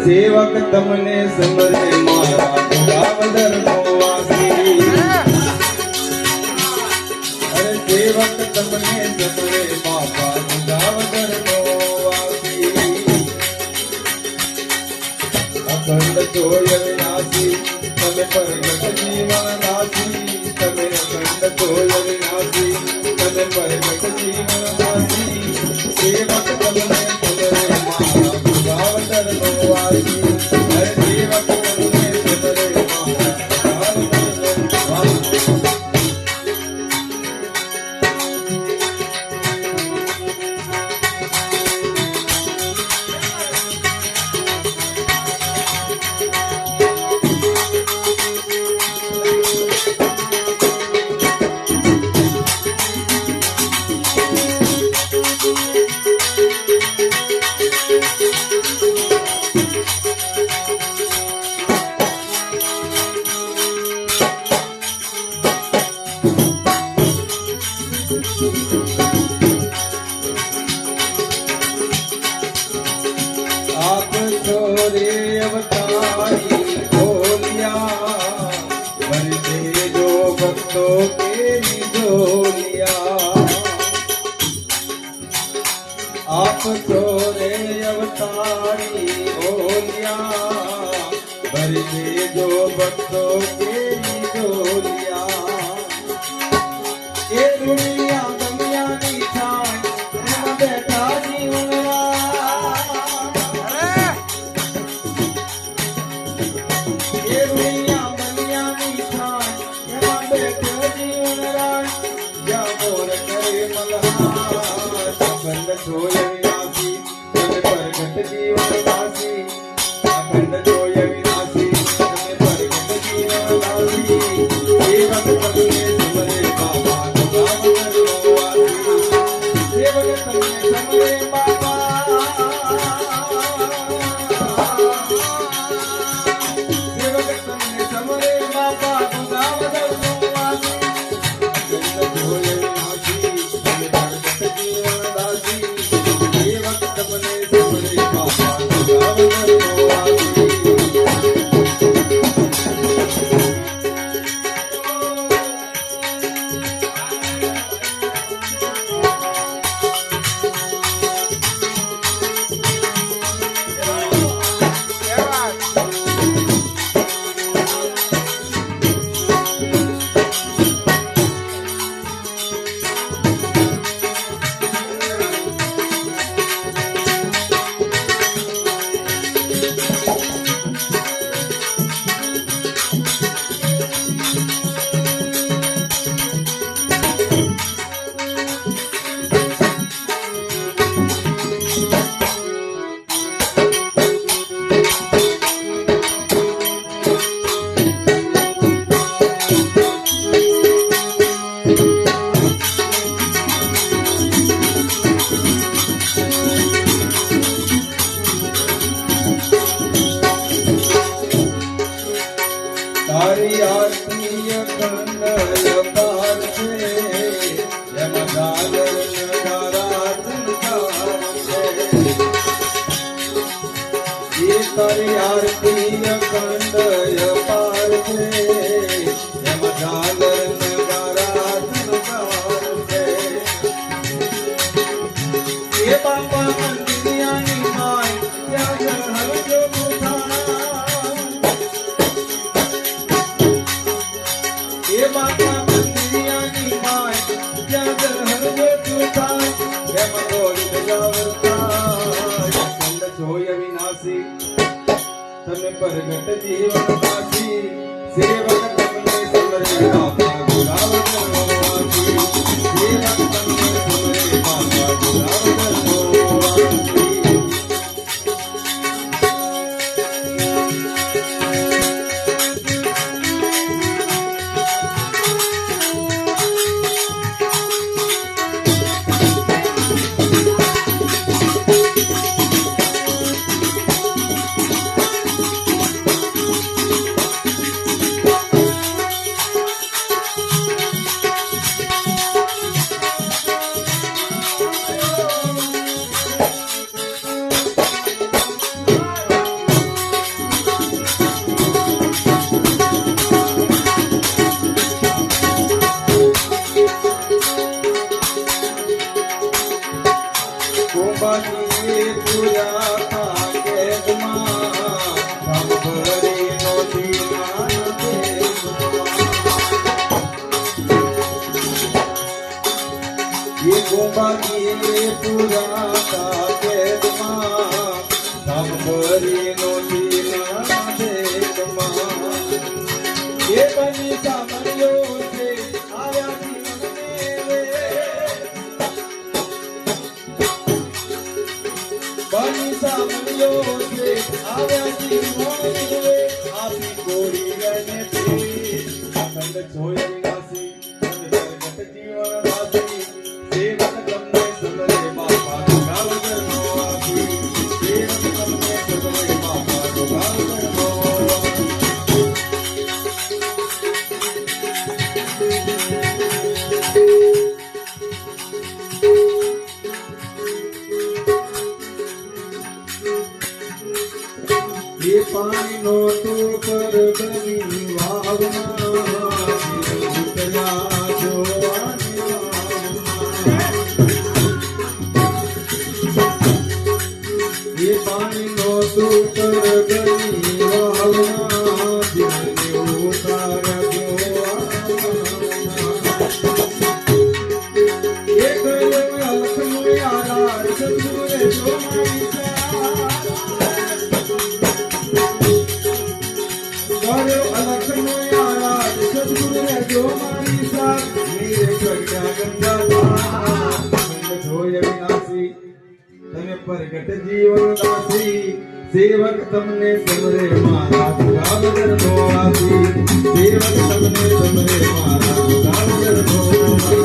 સેવક તમને સમરે મારા ગોગાવદર નો વાસી. અરે સેવક તમને સમરે બાપા ગોગાવદર નો વાસી. અખંડ જોય વિનાશી તમે પરગટ જીવન દાસી. તમે અખંડ જોય વિનાશી તમે પરગટ જીવન દાસી. સેવક તમને સમરે મારા ગોગાવદર નો વાસી. હરે સેવક તમને સમરે મારા ગોગાવદર નો વાસી. आप छोरे अवतारी बोलिया बनते जो भक्तों के निजोलिया. आप छोरे अवतारी बोलिया बनते जो भक्तों के निजोलिया. ये दुनिया दुनिया की छान एમાં બેઠા જીવનરા. ये दुनिया दुनिया की छान एમાં બેઠો જીવનરા. જ્યાં મોર કરે મલ્હાર અખંડ જોય વિનાશી તમે પરગટ જીવન દાસી. અખંડ જોય વિનાશી તમે પરગટ જીવન દાસી. સેવક તમને સમરે બાપા ગોગાવદર નો વાસી. સેવક તમને સમરે બાપા. સેવક તમને સમરે બાપા ગોગાવદર નો વાસી. અખંડ જોય વિનાશી તમે પરગટ જીવન દાસી. સેવક તમને સમરે બાપા ગોગાવદર નો વાસી. તારી આરતી અખંડ અપાર છે. એમાં ગાગર નગારા ઝંકાર છે. એ તારી આરતી અખંડ અપાર છે. એમાં ગાગર નગારા ઝંકાર છે. એ બાપા મંદિરિયાની માય ત્યાં હરજો ये बाबा मंदिरियानी माय जागर हरवे चूता हे मंगोली बजावता. अखंड જોય વિનાશી તમે પરગટ જીવન દાસી. સેવક તમને સમરે બાપા ગોગાવદર નો વાસી. સેવક તમને સમરે બાપા ગોગાવદર નો વાસી. હરિનો જીના દેખમાં એ બની સામર્યો છે આવ્યા જીવનને રે બની સામર્યો છે આવ્યા જીવનને રે આપી ગોરી ગને પી અખંડ છોય વિનાશી જગત જીવન દાસી સેવક તમને સુમરે બાપા ગાવ કરનો આપી સેવક તમને સુમરે બાપા ગાવ કરનો ये पानी नो तू कर बनी वावना उतरा जो ये पानी नो तू कर बनी वावना उतारा जो ये करो अलख मुयारा ससुरे जो जो मारी साथ मेरे प्रज्ञा गंगा धोय विनाशी तने प्रगट जीवन दासी सेवक तमने समरे मारा गावगर धोवासी सेवक तमने समरे मारा गावगर धोवासी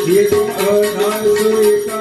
ये तो अनाथ